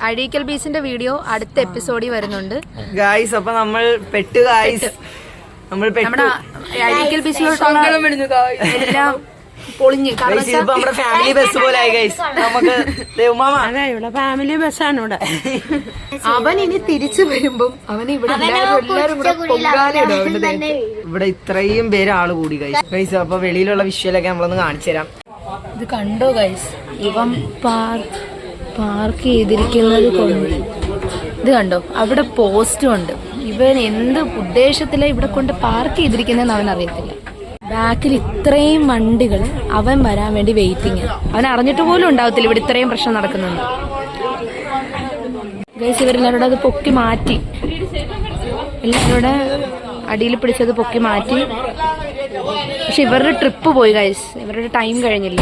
അഴീക്കൽ ബീച്ചിന്റെ വീഡിയോ അടുത്ത എപ്പിസോഡിൽ വരുന്നുണ്ട് ഗായ്സ്. അപ്പൊ നമ്മൾ പെട്ടു ഗായ്സ്, നമ്മുടെ അഴീക്കൽ ബീച്ചിലോട്ടുള്ള എല്ലാം പൊളിഞ്ഞ്. നമ്മുടെ ഫാമിലി ബസ് പോലെ ആയി ഗൈസ്. നമുക്ക് ഇവിടെ ഫാമിലി ബസ്സാണ് ഇവിടെ. അവൻ ഇനി തിരിച്ചു വരുമ്പം അവൻ ഇവിടെ എല്ലാവരും കൂടെ പൊങ്കാലയിടും. ഇവിടെ ഇത്രയും പേര് ആള് കൂടി ഗൈസ്. ഗൈസ് അപ്പൊ വെളിയിലുള്ള വിഷ്വലൊക്കെ നമ്മളൊന്ന് കാണിച്ചു തരാം. ഇത് കണ്ടോ ഗൈസ്, ഇവൻ പാർക്ക് ചെയ്തിരിക്കുന്നത് കൊണ്ട് ഇത് കണ്ടോ, അവിടെ പോസ്റ്റും ഉണ്ട്. ഇവൻ എന്ത് ഉദ്ദേശത്തിലാണ് ഇവിടെ കൊണ്ട് പാർക്ക് ചെയ്തിരിക്കുന്നതെന്ന് അവൻ അറിയത്തില്ല. ബാക്കിൽ ഇത്രയും വണ്ടികൾ അവൻ വരാൻ വേണ്ടി വെയിറ്റിംഗ്. അവൻ അറിഞ്ഞിട്ട് പോലും ഉണ്ടാവത്തില്ല ഇവിടെ ഇത്രയും പ്രശ്നം നടക്കുന്നുണ്ട്. ഗൈസ് ഇവരെല്ലാവരുടെ അത് പൊക്കി മാറ്റി, എല്ലാവരുടെ അടിയിൽ പിടിച്ചത് പൊക്കി മാറ്റി. പക്ഷെ ഇവരുടെ ട്രിപ്പ് പോയി ഗൈസ്, ഇവരുടെ ടൈം കഴിഞ്ഞില്ല.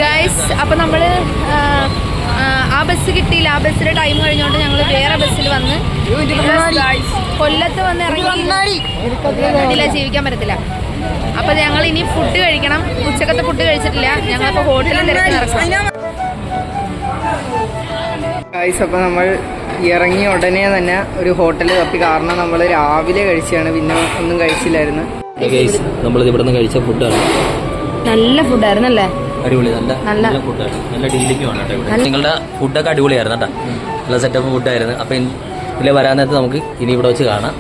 ഗൈസ് അപ്പൊ നമ്മള് ആ ബസ് കിട്ടിയില്ല. ആ ബസ്സിന്റെ ടൈം കഴിഞ്ഞോണ്ട് ഞങ്ങൾ വേറെ ബസ്സിൽ വന്ന് കൊല്ലത്ത് വന്ന് ഇറങ്ങി ജീവിക്കാൻ പറ്റത്തില്ല. അപ്പൊ ഞങ്ങൾ ഇനി ഫുഡ് കഴിക്കണം. ഉച്ചക്കത്തെ ഫുഡ് കഴിച്ചിട്ടില്ല. ഞങ്ങളിപ്പോ ഹോട്ടലിൽ തിരക്കി നടക്കണം. ഗൈസ് അപ്പൊ നമ്മൾ ഇറങ്ങി ഉടനെ തന്നെ ഒരു ഹോട്ടലിൽ തപ്പി. കാരണം നമ്മൾ രാവിലെ കഴിച്ചാണ്, പിന്നെ ഒന്നും കഴിച്ചില്ലായിരുന്നു. നമ്മൾ ഇവിടെ നിന്ന് കഴിച്ച ഫുഡാണ്, നല്ല ഫുഡായിരുന്നല്ലേ, അടിപൊളി. നല്ല ഫുഡാണ്, നല്ല ഡീലിംഗുമാണ് കേട്ടോ. നിങ്ങളുടെ ഫുഡൊക്കെ അടിപൊളിയായിരുന്നു കേട്ടോ, നല്ല സെറ്റപ്പ് ഫുഡായിരുന്നു. അപ്പം ഇതിൽ വരാൻ നേരത്ത് നമുക്ക് ഇനി ഇവിടെ വെച്ച് കാണാം.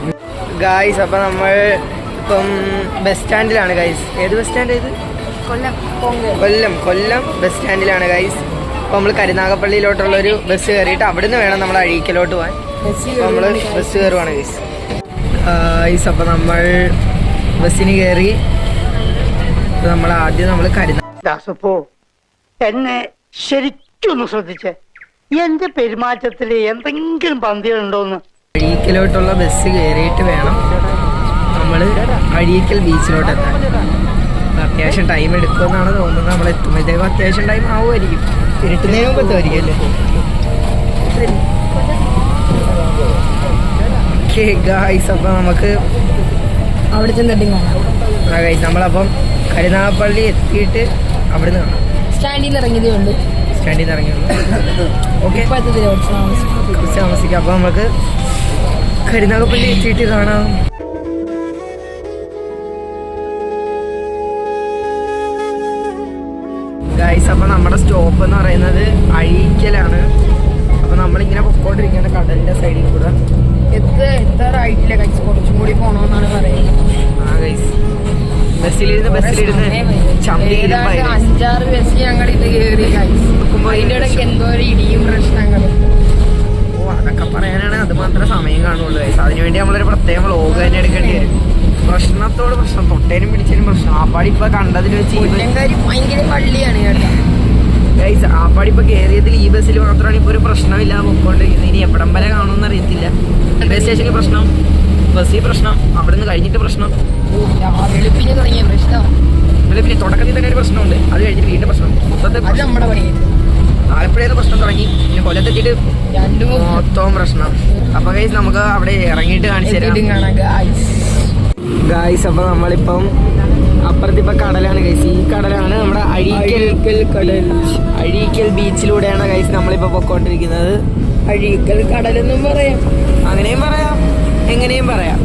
ഗൈസ് അപ്പൊ നമ്മൾ ഇപ്പം ബസ് സ്റ്റാൻഡിലാണ് ഗൈസ്. ഏത് ബസ് സ്റ്റാൻഡ് ഇത്? കൊല്ലം ബസ് സ്റ്റാൻഡിലാണ് ഗൈസ്. അപ്പോൾ നമ്മൾ കരുനാഗപ്പള്ളിയിലോട്ടുള്ളൊരു ബസ് കയറിയിട്ട് അവിടുന്ന് വേണം നമ്മൾ അഴീക്കലോട്ട് പോകാൻ. അപ്പോൾ നമ്മൾ ബസ് കയറുവാണ് ഗൈസ്. ഗൈസ് അപ്പോൾ നമ്മൾ ബസ്സിന് കയറി. നമ്മൾ ആദ്യം നമ്മൾ ദാസപ്പോ എന്നെ ശരിക്കൊന്ന് ശ്രദ്ധിച്ചേ, എന്റെ പെരുമാറ്റത്തിൽ എന്തെങ്കിലും പന്തികളുണ്ടോന്ന്. അഴീക്കലോട്ടുള്ള ബസ് കയറിയിട്ട് വേണം നമ്മൾ അഴീക്കൽ ബീച്ചിലോട്ട് എത്താൻ. അത്യാവശ്യം ടൈം എടുക്കുമെന്നാണ് തോന്നുന്നത്. നമ്മൾ എത്തുമ്പോഴത്തേക്കും അത്യാവശ്യം ടൈം ആവുമായിരിക്കും. ഇരുട്ടുന്നതിന് മുമ്പ് എത്തുമായിരിക്കും അല്ലേ? ഓക്കെ ഗൈസ് അപ്പോൾ നമുക്ക് അവിടെ ചെന്നിട്ടും ഗൈസ് നമ്മളപ്പം കരുനാഗപ്പള്ളി എത്തിയിട്ട് അവിടുന്ന് കാണാം. സ്റ്റാൻഡിൽ നിന്ന് ഇറങ്ങിയതുകൊണ്ട് ഓക്കെ കുറച്ച് താമസിക്കാം. അപ്പോൾ നമുക്ക് കരുനാഗപ്പള്ളി എത്തിയിട്ട് കാണാം. ഗൈസ് അപ്പോൾ നമ്മുടെ സ്റ്റോപ്പ് എന്ന് പറയുന്നത് അഴീക്കലാണ്. അപ്പോൾ നമ്മളിങ്ങനെ പൊക്കോണ്ടിരിക്കുകയാണ് കടലിൻ്റെ സൈഡിൽ കൂടെ. എത്താറായിട്ടില്ല ഗൈസ്, കുറച്ചും കൂടി പോകണമെന്നാണ് പറയുന്നത്. ആ ഗൈസ് ബസ്സിലിരുന്ന് ചമ്പിയിലും 5-6 ബസ് ഞങ്ങളിത് കയറി ഗൈസ്. അതിൻ്റെ ഇടയ്ക്ക് എന്തോ ഒരു ഇടിയും പ്രശ്നങ്ങളും. അതൊക്കെ പറയാനാണ് അത് മാത്രമേ സമയം കാണുള്ളൂ ഗൈസ്. അതിനുവേണ്ടി നമ്മളൊരു പ്രത്യേക വ്ളോഗ് തന്നെ എടുക്കേണ്ടി വരും. പ്രശ്നം തൊട്ടേനും പിടിച്ചതിനും പ്രശ്നം. ആപ്പാടി ഇപ്പൊ കണ്ടതിൽ വെച്ച് ഭയങ്കര പള്ളിയാണ് കേട്ടോ ഗൈസ്. ആപ്പാടി ഇപ്പൊ കയറിയതിൽ ഈ ബസ്സിൽ മാത്രമാണ് ഇപ്പൊ ഒരു പ്രശ്നമില്ലാതെ പൊക്കോണ്ടിരിക്കുന്നത്. ഇനി എവിടം വരെ കാണുമെന്ന് അറിയത്തില്ല. റെയിൽവേ സ്റ്റേഷനിൽ പ്രശ്നം, ബസ്സിൽ പ്രശ്നം, അവിടെ നിന്ന് കഴിഞ്ഞിട്ട് പ്രശ്നം, വെളുപ്പിന് തുടങ്ങിയ പ്രശ്നം. പിന്നെ തുടക്കത്തിൽ തന്നെ ഒരു പ്രശ്നമുണ്ട്, അത് കഴിഞ്ഞിട്ട് വീണ്ടും പ്രശ്നം. മൊത്തത്തിൽ നമ്മുടെ പണിയാണ്. ആലപ്പുഴയിൽ പ്രശ്നം തുടങ്ങി, പിന്നെ കൊല്ലത്തെത്തിയിട്ട് മൊത്തവും പ്രശ്നം. അപ്പൊ ഗൈസ് നമുക്ക് അവിടെ ഇറങ്ങിയിട്ട് കാണിച്ചു തരാം ഗൈസ്. അപ്പൊ നമ്മളിപ്പം അപ്പുറത്തിപ്പോ കടലാണ് ഗൈസ്. ഈ കടലാണ് നമ്മുടെ അഴീക്കൽ ബീച്ചിലൂടെയാണ് ഗൈസ് നമ്മളിപ്പോ പൊക്കോണ്ടിരിക്കുന്നത്. അഴീക്കൽ കടലെന്നും പറയാം, അങ്ങനെയും പറയാം, എങ്ങനെയും പറയാം.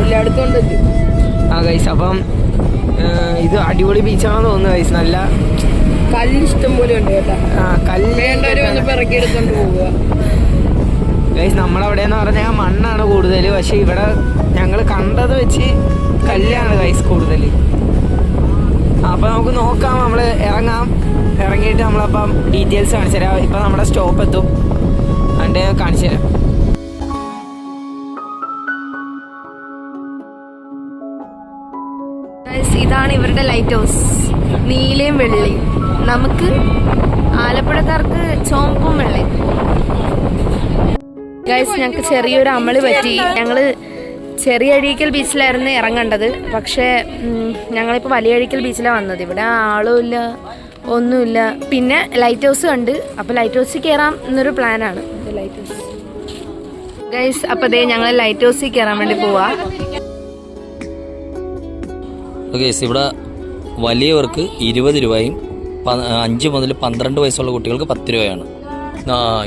എല്ലായിടത്തും ഉണ്ട്. ആ ഗൈസ് അപ്പം ഇത് അടിപൊളി ബീച്ചാണെന്ന് തോന്നുന്നു ഗൈസ്. നല്ല കല്ല് ഇഷ്ടം പോലെ ഉണ്ട് കേട്ടോ. ഇറക്കിയെടുത്തോണ്ട് പോവുക ഗൈസ്. നമ്മളവിടെയെന്ന് പറഞ്ഞാൽ മണ്ണാണ് കൂടുതൽ, പക്ഷെ ഇവിടെ ഞങ്ങൾ കണ്ടത് വെച്ച് കല്ലാണ് ഗൈസ് കൂടുതൽ. അപ്പോൾ നമുക്ക് നോക്കാം, നമ്മൾ ഇറങ്ങിയിട്ട് നമ്മളപ്പം ഡീറ്റെയിൽസ് കാണിച്ചു തരാം. ഇപ്പം നമ്മുടെ സ്റ്റോപ്പ് എത്തും, അതിൻ്റെ കാണിച്ചു തരാം. ഇതാണ് ഇവരുടെ ലൈറ്റ് ഹൗസ്, നീലയും വെള്ളയും. നമുക്ക് ആലപ്പുഴക്കാർക്ക് ചുവപ്പും വെള്ളയും. ഗൈസ് ഞങ്ങൾക്ക് ചെറിയൊരു അമളി പറ്റി. ഞങ്ങള് ചെറിയ അഴീക്കൽ ബീച്ചിലായിരുന്നു ഇറങ്ങേണ്ടത്, പക്ഷേ ഞങ്ങളിപ്പോൾ വലിയ അഴീക്കൽ ബീച്ചിലാണ് വന്നത്. ഇവിടെ ആളുമില്ല, ഒന്നുമില്ല. പിന്നെ ലൈറ്റ് ഹൗസ് കണ്ട്, അപ്പോൾ ലൈറ്റ് ഹൗസിൽ കയറാം എന്നൊരു പ്ലാനാണ്. Light house guys. അപ്പോൾ ദേ ഞങ്ങൾ ലൈറ്റ് ഹൗസിൽ കയറാൻ വേണ്ടി പോവാ. കേസ് ഇവിടെ വലിയവർക്ക് 20 രൂപയും 5 മുതൽ 12 വയസ്സുള്ള കുട്ടികൾക്ക് 10 രൂപയാണ്.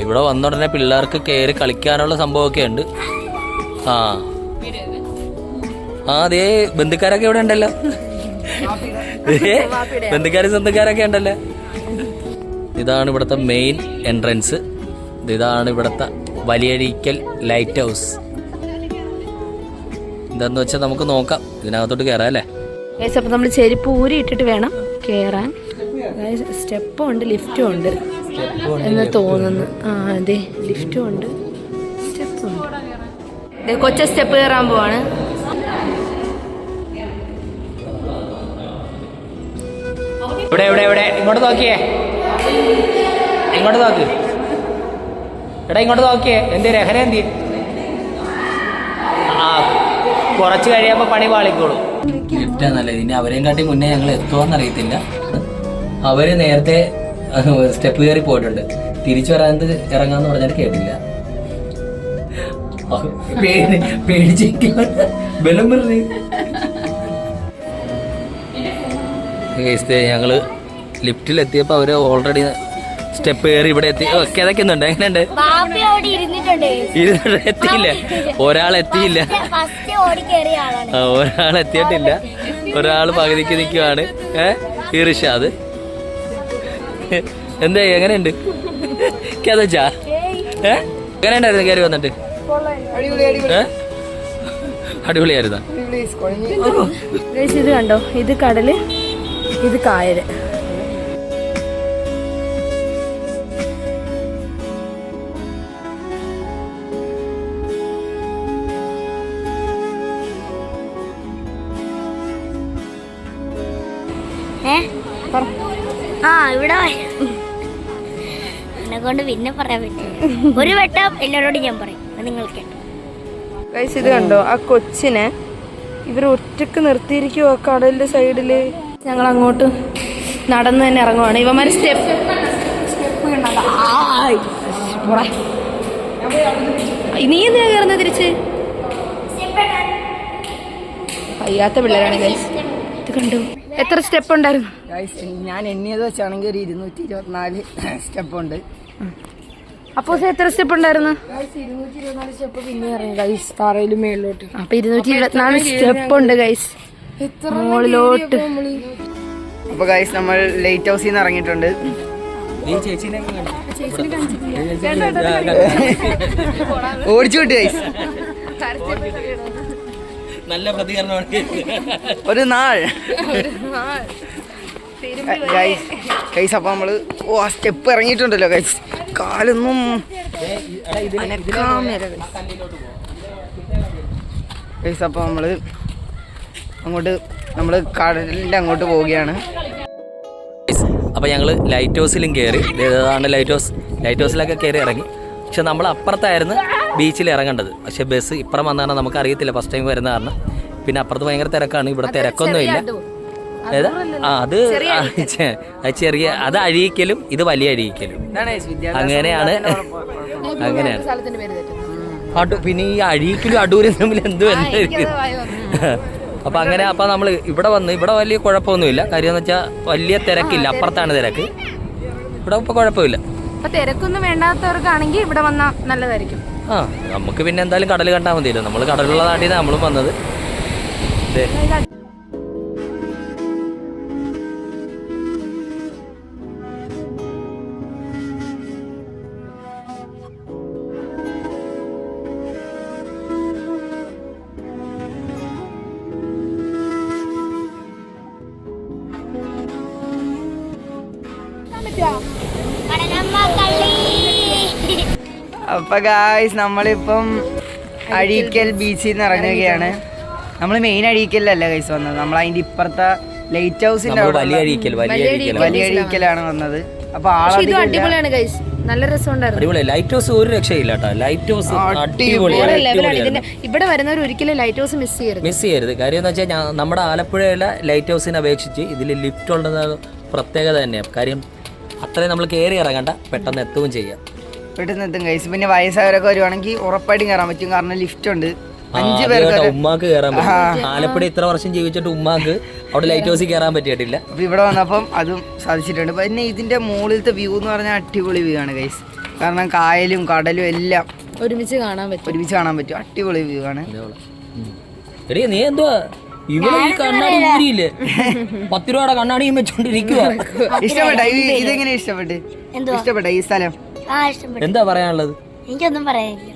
ഇവിടെ വന്ന ഉടനെ പിള്ളേർക്ക് കയറി കളിക്കാനുള്ള സംഭവമൊക്കെ ഉണ്ട്. അതേ ബന്ധുക്കാരൊക്കെ ഇവിടെ ഉണ്ടല്ലോ, ബന്ധുക്കാരും സ്വന്തക്കാരൊക്കെ ഉണ്ടല്ലോ. ഇതാണ് ഇവിടുത്തെ മെയിൻ എൻട്രൻസ്. ഇതാണ് ഇവിടുത്തെ വലിയഴീക്കൽ ലൈറ്റ് ഹൗസ്. എന്താന്ന് വെച്ചാൽ നമുക്ക് നോക്കാം, ഇതിനകത്തോട്ട് കയറാം അല്ലേ. അപ്പം നമ്മൾ ചെരുപ്പ് ഊരി ഇട്ടിട്ട് വേണം കയറാൻ. സ്റ്റെപ്പും ഉണ്ട് ലിഫ്റ്റും ഉണ്ട് എന്ന് തോന്നുന്നു. അതെ, ലിഫ്റ്റും ഉണ്ട് സ്റ്റെപ്പും ഉണ്ട്. കൊച്ച സ്റ്റെപ്പ് കയറാൻ പോവാണ്. ഇവിടെ ഇവിടെ ഇവിടെ ഇങ്ങോട്ട് നോക്കിയേ, ഇങ്ങോട്ട് നോക്ക്. എടാ ഇങ്ങോട്ട് നോക്കിയേ. എന്ത് രഹന എന്തി? കുറച്ച് കഴിയുമ്പോൾ പണി പാളിക്കോളും. ലിഫ്റ്റാ നല്ലത്. ഇനി അവരെയും കാട്ടി മുന്നേ ഞങ്ങൾ എത്തുമോന്ന് അറിയത്തില്ല. അവര് നേരത്തെ സ്റ്റെപ്പ് കയറി പോയിട്ടുണ്ട്. തിരിച്ചു വരാൻ ഇറങ്ങാന്ന് പറഞ്ഞാൽ കേട്ടില്ല. പേടിച്ചിരിക്കും ബലം പറഞ്ഞു. ഞങ്ങള് ലിഫ്റ്റിലെത്തിയപ്പോൾ അവര് ഓൾറെഡി സ്റ്റെപ്പ് കയറി ഇവിടെ എത്തി കിതക്കുന്നുണ്ട്. എങ്ങനെയുണ്ട്? എത്തിയില്ല, ഒരാളെത്തിയില്ല, ഒരാളെത്തിയിട്ടില്ല, ഒരാള് പകുതിക്ക് നിൽക്കുവാണ്. ഇർഷാദ് എന്താ എങ്ങനെയുണ്ട്? കിതച്ചാ എങ്ങനെയുണ്ടായിരുന്നു കയറി വന്നിട്ട്? അടിപൊളിയായിരുന്നാ? ഇത് കണ്ടോ, ഇത് കടല്, ഇത് കായല്. ഇവിടെ എന്നെ കൊണ്ട് പിന്നെ പറയാൻ പറ്റില്ല. ഒരു വട്ടം എല്ലാവരോട് ഞാൻ പറയും, നിങ്ങൾക്ക്. ഇത് കണ്ടോ, ആ കൊച്ചിനെ ഇവർ ഒറ്റക്ക് നിർത്തിയിരിക്കുവോ കടലിന്റെ സൈഡില്. ഞങ്ങൾ അങ്ങോട്ട് നടന്നു തന്നെ ഇറങ്ങുവാണ്. ഇവന്മാര് സ്റ്റെപ്പ് നീ എന്തിനാ കയറുന്നത് തിരിച്ച്? വയ്യാത്ത പിള്ളേരാണ് ഗൈസ്. ഇത് കണ്ടോ, എത്ര സ്റ്റെപ്പ് ഉണ്ടായിരുന്നു? ഞാൻ എണ്ണിയത് വെച്ചാണെങ്കിൽ ഒരു 224 സ്റ്റെപ്പ് ഉണ്ട്. അപ്പോ എത്ര സ്റ്റെപ്പ് ഉണ്ടായിരുന്നു? 224 സ്റ്റെപ്പ് പിന്നെ ഇറങ്ങി ഗൈസ് താറയിലും മേളിലോട്ട്. അപ്പൊ 224 സ്റ്റെപ്പ് ഉണ്ട് ഗൈസ് മുകളിലോട്ട്. അപ്പൊ ഗൈസ് നമ്മൾ ലൈറ്റ് ഹൗസിൽ നിന്ന് ഇറങ്ങിയിട്ടുണ്ട്. ഓടിച്ചു വിട്ടു ഗൈസ്. നല്ല പ്രതികരണമാണ്. ഒരു നാൾ ഗൈസ്. അപ്പൊ നമ്മള് ആ സ്റ്റെപ്പ് ഇറങ്ങിയിട്ടുണ്ടല്ലോ ഗൈസ്, കാലൊന്നും ഗൈസ്. അപ്പൊ നമ്മള് കടലിന്റെ അങ്ങോട്ട് പോവുകയാണ്. അപ്പോൾ ഞങ്ങൾ ലൈറ്റ് ഹൗസിലും കയറി. ഏതാണ് ലൈറ്റ് ഹൗസ്? ലൈറ്റ് ഹൗസിലൊക്കെ കയറി ഇറങ്ങി. പക്ഷെ നമ്മൾ അപ്പുറത്തായിരുന്നു ബീച്ചിൽ ഇറങ്ങേണ്ടത്. പക്ഷെ ബസ് ഇപ്പുറം വന്നാണ് നമുക്ക് അറിയത്തില്ല, ഫസ്റ്റ് ടൈം വരുന്ന കാരണം. പിന്നെ അപ്പുറത്ത് ഭയങ്കര തിരക്കാണ്, ഇവിടെ തിരക്കൊന്നുമില്ല. ഏതാ? അത് ചെറിയ, അത് അഴീക്കലും ഇത് വലിയ അഴീക്കലും. അങ്ങനെയാണ്. പിന്നെ ഈ അഴീക്കലും അടൂരും തമ്മിൽ എന്ത് ബന്ധമായിരിക്കും? അപ്പം അങ്ങനെ. അപ്പം നമ്മൾ ഇവിടെ വന്ന്, ഇവിടെ വലിയ കുഴപ്പമൊന്നുമില്ല. കാര്യം എന്ന് വെച്ചാൽ വലിയ തിരക്കില്ല, അപ്പുറത്താണ് തിരക്ക്. ഇവിടെ ഇപ്പോൾ കുഴപ്പമില്ല. തിരക്കൊന്നും വേണ്ടാത്തവർക്കാണെങ്കിൽ ഇവിടെ വന്നാൽ നല്ലതായിരിക്കും. നമുക്ക് പിന്നെ എന്തായാലും കടൽ കണ്ടാൽ മതിയല്ലോ. നമ്മൾ കടലുള്ള നാട്ടിൽ നമ്മളും വന്നത്. അപ്പൊ ഗായ്സ് നമ്മളിപ്പം അഴീക്കൽ ബീച്ചിൽ നിന്ന് ഇറങ്ങുകയാണ്. നമ്മൾ മെയിൻ അഴീക്കലല്ല ഗൈസ് വന്നത്, നമ്മൾ അതിന്റെ ഇപ്പുറത്തെ ലൈറ്റ് ഹൗസിന്റെ വലിയ അഴീക്കലാണ് വന്നത്. അപ്പൊ അടിപൊളിയാണ് ഗൈസ്, നല്ല രസമുണ്ടായിരുന്നു. ലൈറ്റ് ഹൗസ് ഒരു രക്ഷയില്ല കേട്ടോ. ലൈറ്റ് ഹൗസ് അടിപൊളിയാണ്. ഇവിടെ വരുന്നവർ ഒരിക്കലും ലൈറ്റ് ഹൗസ് മിസ് ചെയ്യരുത്. കാര്യം എന്ന് വെച്ചാൽ നമ്മുടെ ആലപ്പുഴയിലെ ലൈറ്റ് ഹൗസിനെ അപേക്ഷിച്ച് ഇതിൽ ലിഫ്റ്റ് ഉണ്ടെന്ന പ്രത്യേകത തന്നെയാണ്. കാര്യം അത്രയും നമ്മൾ കയറി ഇറങ്ങണ്ട, പെട്ടെന്ന് എത്തുകയും ചെയ്യാം. പെട്ടെന്ന് എത്തും ഗൈസ്. പിന്നെ വയസ്സായവരൊക്കെ വരുവാണെങ്കിൽ ഉറപ്പായിട്ടും കയറാൻ പറ്റും, കാരണം ലിഫ്റ്റ് ഉണ്ട്. 5 പേർക്ക് ഉമ്മാക്ക് കയറാൻ പറ്റും. ആലപ്പുഴ ഇത്ര വർഷം ജീവിച്ചിട്ട് ഉമ്മാക്ക് അവിടെ ലൈറ്റ് ഹൗസിൽ കയറാൻ പറ്റിയിട്ടില്ല. അപ്പൊ ഇവിടെ വന്നപ്പം അതും സാധിച്ചിട്ടുണ്ട്. പിന്നെ ഇതിന്റെ മുകളിലത്തെ വ്യൂ എന്ന് പറഞ്ഞാൽ അടിപൊളി വ്യൂ ആണ് ഗൈസ്. കാരണം കായലും കടലും എല്ലാം ഒരുമിച്ച് കാണാൻ പറ്റും. അടിപൊളി വ്യൂ ആണ്. എടീ നീ എന്തുവാ ഇവിടെ ഈ കണ്ണാടി ഊരിയില്ലേ? 10 രൂപയുടെ കണ്ണാടിയും വെച്ചോണ്ടിരിക്കുക. ഇഷ്ടപ്പെട്ട ഇതെങ്ങനെ ഇഷ്ടപ്പെട്ട ഈ സ്ഥലം? എന്താ പറയാനുള്ളത്? എനിക്കൊന്നും പറയാനില്ല.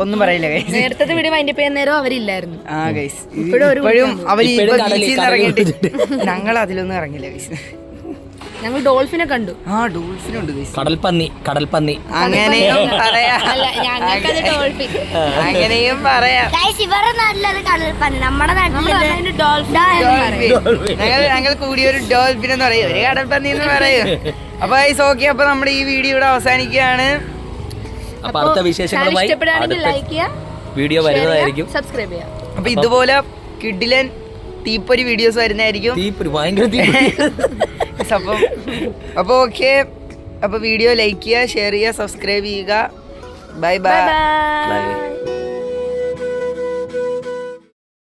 ഒന്നും പറയില്ല ഗൈസ്. നേരത്തെ വീഡിയോ വൈൻഡപ്പ് ചെയ്യുന്ന നേരം അവരില്ലായിരുന്നു. ആ ഗൈസ് ഇപ്പോഴും അവര് ഇറങ്ങിയിട്ട് ഞങ്ങൾ അതിലൊന്നും ഇറങ്ങില്ല ഗൈസ്. ഞങ്ങൾ ഡോൾഫിനെ കണ്ടു. ഡോൾഫിനുണ്ട് ഗൈസ്. കടൽപ്പന്നി അങ്ങനെയും പറയാം. അങ്ങനെയും പറയാം. ഇവരെ നാട്ടിലത് കടൽപ്പന്നി, നമ്മുടെ നാട്ടിൽ ഞങ്ങൾ കൂടിയൊരു ഡോൾഫിൻ എന്ന് പറയും, ഒരു കടൽപ്പന്നി എന്ന് പറയും. അപ്പൊ ഗൈസ് ഓക്കെ, അപ്പൊ നമ്മുടെ ഈ വീഡിയോ ഇവിടെ അവസാനിക്കുകയാണ്. അപ്പൊ അടുത്ത വിശേഷങ്ങളുമായി വീഡിയോ വരുന്നതായിരിക്കും. സബ്സ്ക്രൈബ് ചെയ്യാം. അപ്പൊ ഇതുപോലെ കിഡിലൻ തീപ്പൊരി വീഡിയോസ് വരുന്നതായിരിക്കും. അപ്പൊ ഓക്കെ, അപ്പൊ വീഡിയോ ലൈക്ക് ചെയ്യുക, ഷെയർ ചെയ്യുക, സബ്സ്ക്രൈബ് ചെയ്യുക. Bye bye.